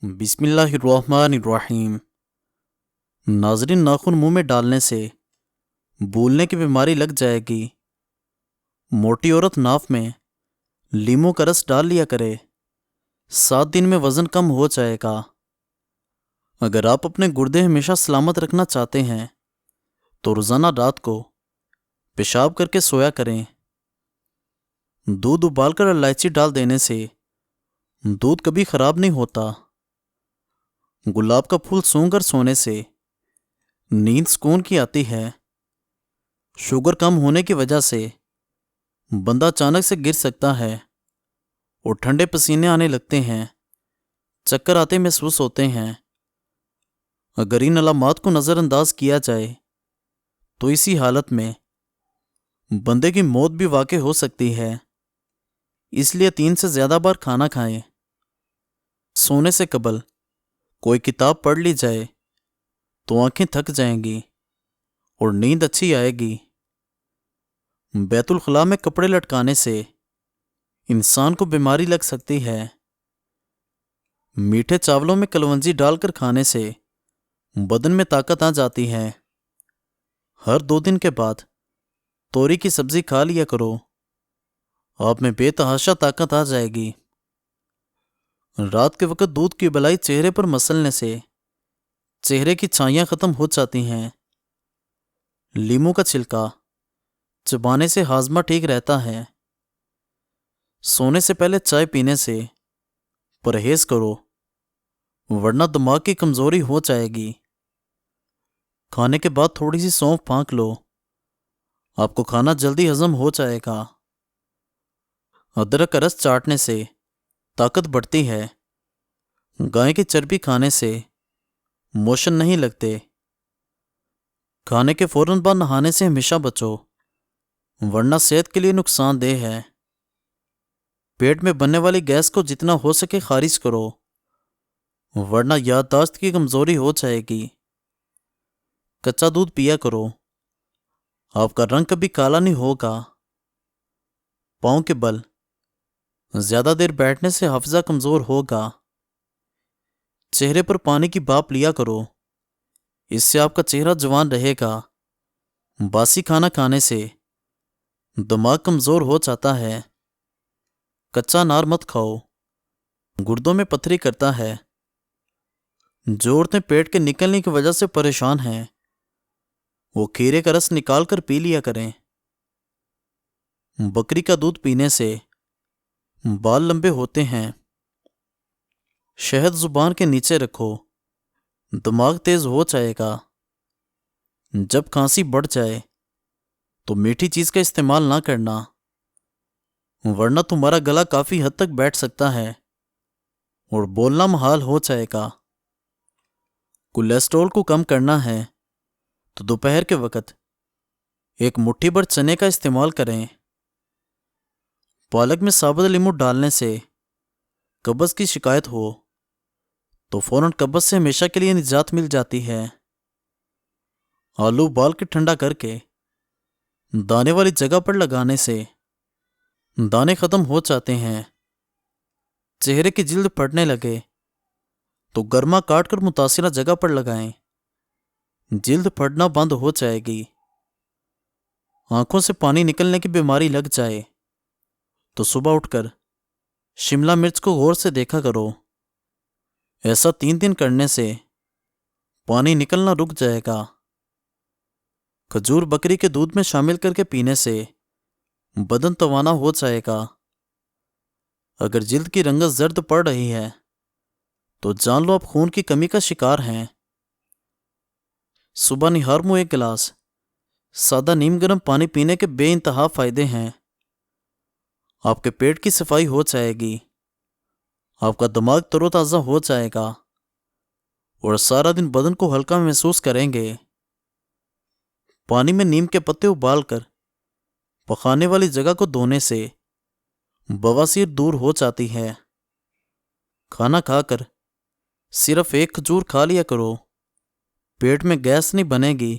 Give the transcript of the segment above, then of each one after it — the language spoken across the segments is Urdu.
بسم اللہ الرحمن الرحیم۔ ناظرین، ناخن منہ میں ڈالنے سے بھولنے کی بیماری لگ جائے گی۔ موٹی عورت ناف میں لیموں کا رس ڈال لیا کرے، 7 دن میں وزن کم ہو جائے گا۔ اگر آپ اپنے گردے ہمیشہ سلامت رکھنا چاہتے ہیں تو روزانہ رات کو پیشاب کر کے سویا کریں۔ دودھ ابال کر الائچی ڈال دینے سے دودھ کبھی خراب نہیں ہوتا۔ گلاب کا پھول سونگھ کر سونے سے نیند سکون کی آتی ہے۔ شوگر کم ہونے کی وجہ سے بندہ اچانک سے گر سکتا ہے اور ٹھنڈے پسینے آنے لگتے ہیں، چکر آتے محسوس ہوتے ہیں۔ اگر ان علامات کو نظر انداز کیا جائے تو اسی حالت میں بندے کی موت بھی واقع ہو سکتی ہے۔ اس لیے 3 سے زیادہ بار کھانا کھائیں۔ سونے سے قبل کوئی کتاب پڑھ لی جائے تو آنکھیں تھک جائیں گی اور نیند اچھی آئے گی۔ بیت الخلاء میں کپڑے لٹکانے سے انسان کو بیماری لگ سکتی ہے۔ میٹھے چاولوں میں کلونجی ڈال کر کھانے سے بدن میں طاقت آ جاتی ہے۔ ہر 2 دن کے بعد توری کی سبزی کھا لیا کرو، آپ میں بے تحاشا طاقت آ جائے گی۔ رات کے وقت دودھ کی بلائی چہرے پر مسلنے سے چہرے کی چھائیاں ختم ہو جاتی ہیں۔ لیموں کا چھلکا چبانے سے ہاضمہ ٹھیک رہتا ہے۔ سونے سے پہلے چائے پینے سے پرہیز کرو ورنہ دماغ کی کمزوری ہو جائے گی۔ کھانے کے بعد تھوڑی سی سونف پھانک لو، آپ کو کھانا جلدی ہضم ہو جائے گا۔ ادرک کا رس چاٹنے سے طاقت بڑھتی ہے۔ گائے کی چربی کھانے سے موشن نہیں لگتے۔ کھانے کے فوراً بعد نہانے سے ہمیشہ بچو ورنہ صحت کے لیے نقصان دہ ہے۔ پیٹ میں بننے والی گیس کو جتنا ہو سکے خارج کرو ورنہ یادداشت کی کمزوری ہو جائے گی۔ کچا دودھ پیا کرو، آپ کا رنگ کبھی کالا نہیں ہوگا۔ پاؤں کے بل زیادہ دیر بیٹھنے سے حافظہ کمزور ہوگا۔ چہرے پر پانی کی بھاپ لیا کرو، اس سے آپ کا چہرہ جوان رہے گا۔ باسی کھانا کھانے سے دماغ کمزور ہو جاتا ہے۔ کچا انار مت کھاؤ، گردوں میں پتھری کرتا ہے۔ جو عورتیں پیٹ کے نکلنے کی وجہ سے پریشان ہیں وہ کھیرے کا رس نکال کر پی لیا کریں۔ بکری کا دودھ پینے سے بال لمبے ہوتے ہیں۔ شہد زبان کے نیچے رکھو، دماغ تیز ہو جائے گا۔ جب کھانسی بڑھ جائے تو میٹھی چیز کا استعمال نہ کرنا ورنہ تمہارا گلا کافی حد تک بیٹھ سکتا ہے اور بولنا محال ہو جائے گا۔ کولیسٹرول کو کم کرنا ہے تو دوپہر کے وقت 1 مٹھی بھر چنے کا استعمال کریں۔ پالک میں ثابت لیموں ڈالنے سے قبض کی شکایت ہو تو فوراً قبض سے ہمیشہ کے لیے نجات مل جاتی ہے۔ آلو ابال کے ٹھنڈا کر کے دانے والی جگہ پر لگانے سے دانے ختم ہو جاتے ہیں۔ چہرے کی جلد پھٹنے لگے تو گرما کاٹ کر متاثرہ جگہ پر لگائیں، جلد پھٹنا بند ہو جائے گی۔ آنکھوں سے پانی نکلنے کی بیماری لگ جائے تو صبح اٹھ کر شملہ مرچ کو غور سے دیکھا کرو۔ ایسا 3 دن کرنے سے پانی نکلنا رک جائے گا۔ کھجور بکری کے دودھ میں شامل کر کے پینے سے بدن توانا ہو جائے گا۔ اگر جلد کی رنگت زرد پڑ رہی ہے تو جان لو آپ خون کی کمی کا شکار ہیں۔ صبح نہار منہ 1 گلاس سادہ نیم گرم پانی پینے کے بے انتہا فائدے ہیں۔ آپ کے پیٹ کی صفائی ہو جائے گی، آپ کا دماغ تر و تازہ ہو جائے گا اور سارا دن بدن کو ہلکا محسوس کریں گے۔ پانی میں نیم کے پتے ابال کر پخانے والی جگہ کو دھونے سے بواسیر دور ہو جاتی ہے۔ کھانا کھا کر صرف 1 کھجور کھا لیا کرو، پیٹ میں گیس نہیں بنے گی۔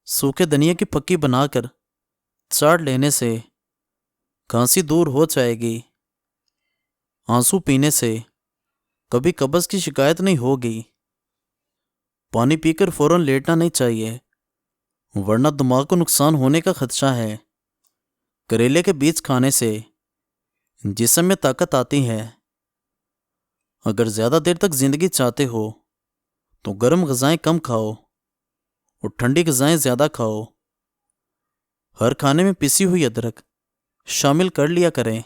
سوکھے دھنیا کی پھکی بنا کر چاٹ لینے سے کھانسی دور ہو جائے گی۔ آنسو پینے سے کبھی قبض کی شکایت نہیں ہوگی۔ پانی پی کر فوراً لیٹنا نہیں چاہیے، ورنہ دماغ کو نقصان ہونے کا خدشہ ہے۔ کریلے کے بیج کھانے سے جسم میں طاقت آتی ہے۔ اگر زیادہ دیر تک زندگی چاہتے ہو تو گرم غذائیں کم کھاؤ اور ٹھنڈی غذائیں زیادہ کھاؤ۔ ہر کھانے میں پسی ہوئی ادرک شامل کر لیا کریں،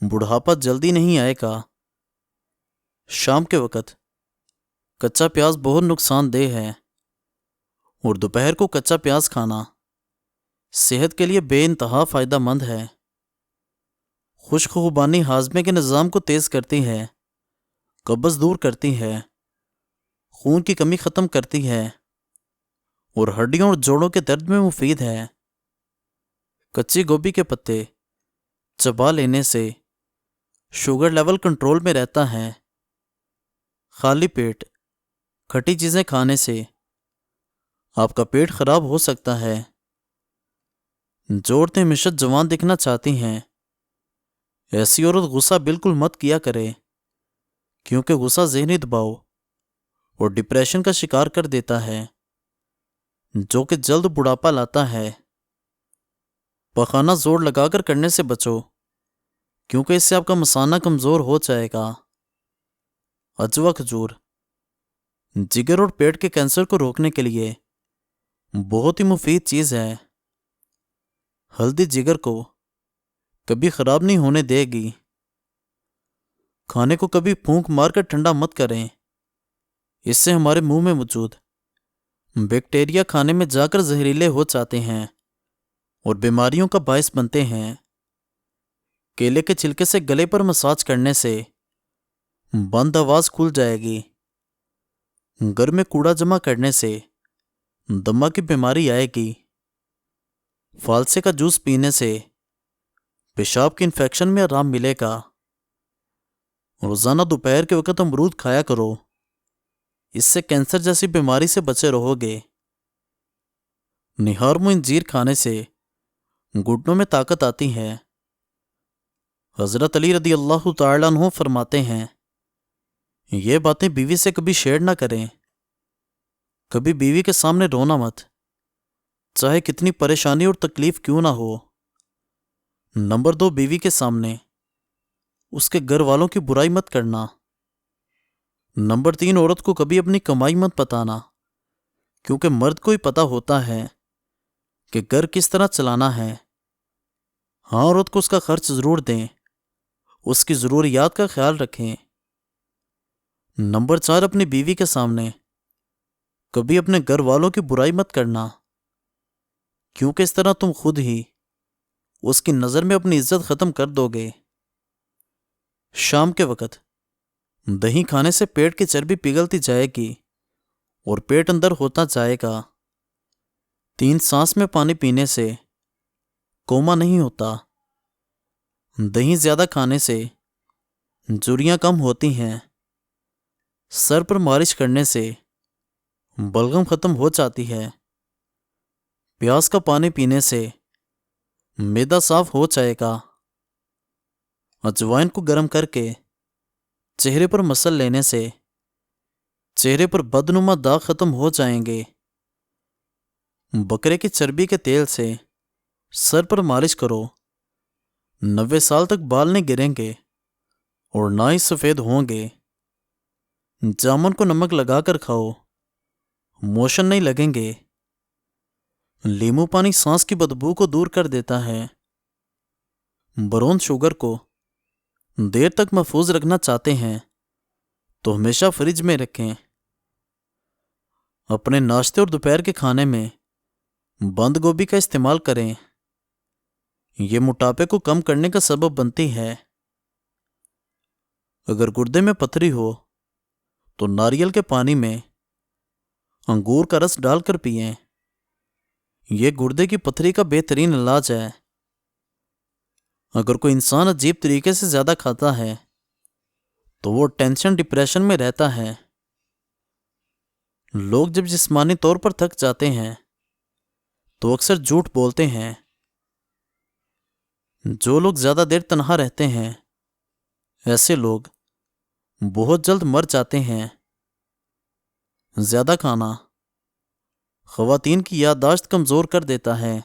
بڑھاپا جلدی نہیں آئے گا۔ شام کے وقت کچا پیاز بہت نقصان دہ ہے، اور دوپہر کو کچا پیاز کھانا صحت کے لیے بے انتہا فائدہ مند ہے۔ خشک خوبانی ہاضمے کے نظام کو تیز کرتی ہے، قبض دور کرتی ہے، خون کی کمی ختم کرتی ہے، اور ہڈیوں اور جوڑوں کے درد میں مفید ہے۔ کچی گوبھی کے پتے چبا لینے سے شوگر لیول کنٹرول میں رہتا ہے۔ خالی پیٹ کھٹی چیزیں کھانے سے آپ کا پیٹ خراب ہو سکتا ہے۔ جو عورتیں ہمیشہ جوان دکھنا چاہتی ہیں، ایسی عورت غصہ بالکل مت کیا کرے، کیونکہ غصہ ذہنی دباؤ اور ڈپریشن کا شکار کر دیتا ہے، جو کہ جلد بڑھاپا لاتا ہے۔ پخانہ زور لگا کر کرنے سے بچو، کیونکہ اس سے آپ کا مثانہ کمزور ہو جائے گا۔ اجوا کھجور جگر اور پیٹ کے کینسر کو روکنے کے لیے بہت ہی مفید چیز ہے۔ ہلدی جگر کو کبھی خراب نہیں ہونے دے گی۔ کھانے کو کبھی پھونک مار کر ٹھنڈا مت کریں، اس سے ہمارے منہ میں موجود بیکٹیریا کھانے میں جا کر زہریلے ہو جاتے ہیں اور بیماریوں کا باعث بنتے ہیں۔ کیلے کے چھلکے سے گلے پر مساج کرنے سے بند آواز کھل جائے گی۔ گھر میں کوڑا جمع کرنے سے دمہ کی بیماری آئے گی۔ فالسے کا جوس پینے سے پیشاب کی انفیکشن میں آرام ملے گا۔ روزانہ دوپہر کے وقت امرود کھایا کرو، اس سے کینسر جیسی بیماری سے بچے رہو گے۔ نہارمو انجیر کھانے سے گھٹنوں میں طاقت آتی ہے۔ حضرت علی رضی اللہ تعالیٰ عنہ فرماتے ہیں، یہ باتیں بیوی سے کبھی شیئر نہ کریں۔ کبھی بیوی کے سامنے رونا مت، چاہے کتنی پریشانی اور تکلیف کیوں نہ ہو۔ نمبر 2، بیوی کے سامنے اس کے گھر والوں کی برائی مت کرنا۔ نمبر 3، عورت کو کبھی اپنی کمائی مت بتانا، کیونکہ مرد کو ہی پتہ ہوتا ہے کہ گھر کس طرح چلانا ہے۔ ہاں، عورت کو اس کا خرچ ضرور دیں، اس کی ضروریات کا خیال رکھیں۔ نمبر 4، اپنی بیوی کے سامنے کبھی اپنے گھر والوں کی برائی مت کرنا، کیونکہ اس طرح تم خود ہی اس کی نظر میں اپنی عزت ختم کر دو گے۔ شام کے وقت دہی کھانے سے پیٹ کی چربی پگھلتی جائے گی اور پیٹ اندر ہوتا جائے گا۔ 3، سانس میں پانی پینے سے کوما نہیں ہوتا۔ دہی زیادہ کھانے سے جھریاں کم ہوتی ہیں۔ سر پر مالش کرنے سے بلغم ختم ہو جاتی ہے۔ پیاز کا پانی پینے سے معدہ صاف ہو جائے گا۔ اجوائن کو گرم کر کے چہرے پر مسل لینے سے چہرے پر بدنما داغ ختم ہو جائیں گے۔ بکرے کی چربی کے تیل سے سر پر مالش کرو، 90 سال تک بال نہیں گریں گے اور نہ ہی سفید ہوں گے۔ جامن کو نمک لگا کر کھاؤ، موشن نہیں لگیں گے۔ لیمو پانی سانس کی بدبو کو دور کر دیتا ہے۔ برون شوگر کو دیر تک محفوظ رکھنا چاہتے ہیں تو ہمیشہ فریج میں رکھیں۔ اپنے ناشتے اور دوپہر کے کھانے میں بند گوبھی کا استعمال کریں، یہ موٹاپے کو کم کرنے کا سبب بنتی ہے۔ اگر گردے میں پتھری ہو تو ناریل کے پانی میں انگور کا رس ڈال کر پئیں، یہ گردے کی پتھری کا بہترین علاج ہے۔ اگر کوئی انسان عجیب طریقے سے زیادہ کھاتا ہے تو وہ ٹینشن ڈپریشن میں رہتا ہے۔ لوگ جب جسمانی طور پر تھک جاتے ہیں تو اکثر جھوٹ بولتے ہیں۔ جو لوگ زیادہ دیر تنہا رہتے ہیں، ایسے لوگ بہت جلد مر جاتے ہیں۔ زیادہ کھانا خواتین کی یادداشت کمزور کر دیتا ہے۔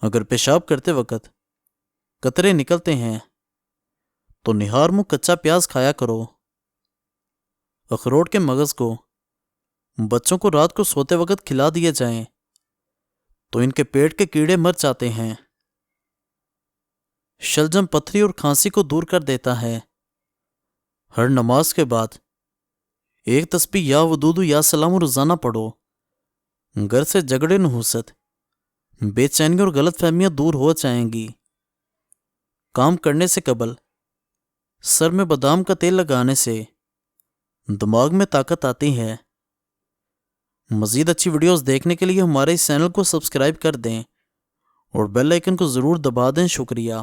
اگر پیشاب کرتے وقت قطرے نکلتے ہیں تو نہار منہ کچا پیاز کھایا کرو۔ اخروٹ کے مغز کو بچوں کو رات کو سوتے وقت کھلا دیے جائیں تو ان کے پیٹ کے کیڑے مر جاتے ہیں۔ شلجم پتھری اور کھانسی کو دور کر دیتا ہے۔ ہر نماز کے بعد ایک تسبیح یا ودود یا سلام روزانہ پڑھو۔ گھر سے جھگڑے نحوست، بے چینی اور غلط فہمیاں دور ہو جائیں گی۔ کام کرنے سے قبل سر میں بادام کا تیل لگانے سے دماغ میں طاقت آتی ہے۔ مزید اچھی ویڈیوز دیکھنے کے لیے ہمارے اس چینل کو سبسکرائب کر دیں اور بیل آئیکن کو ضرور دبا دیں۔ شکریہ۔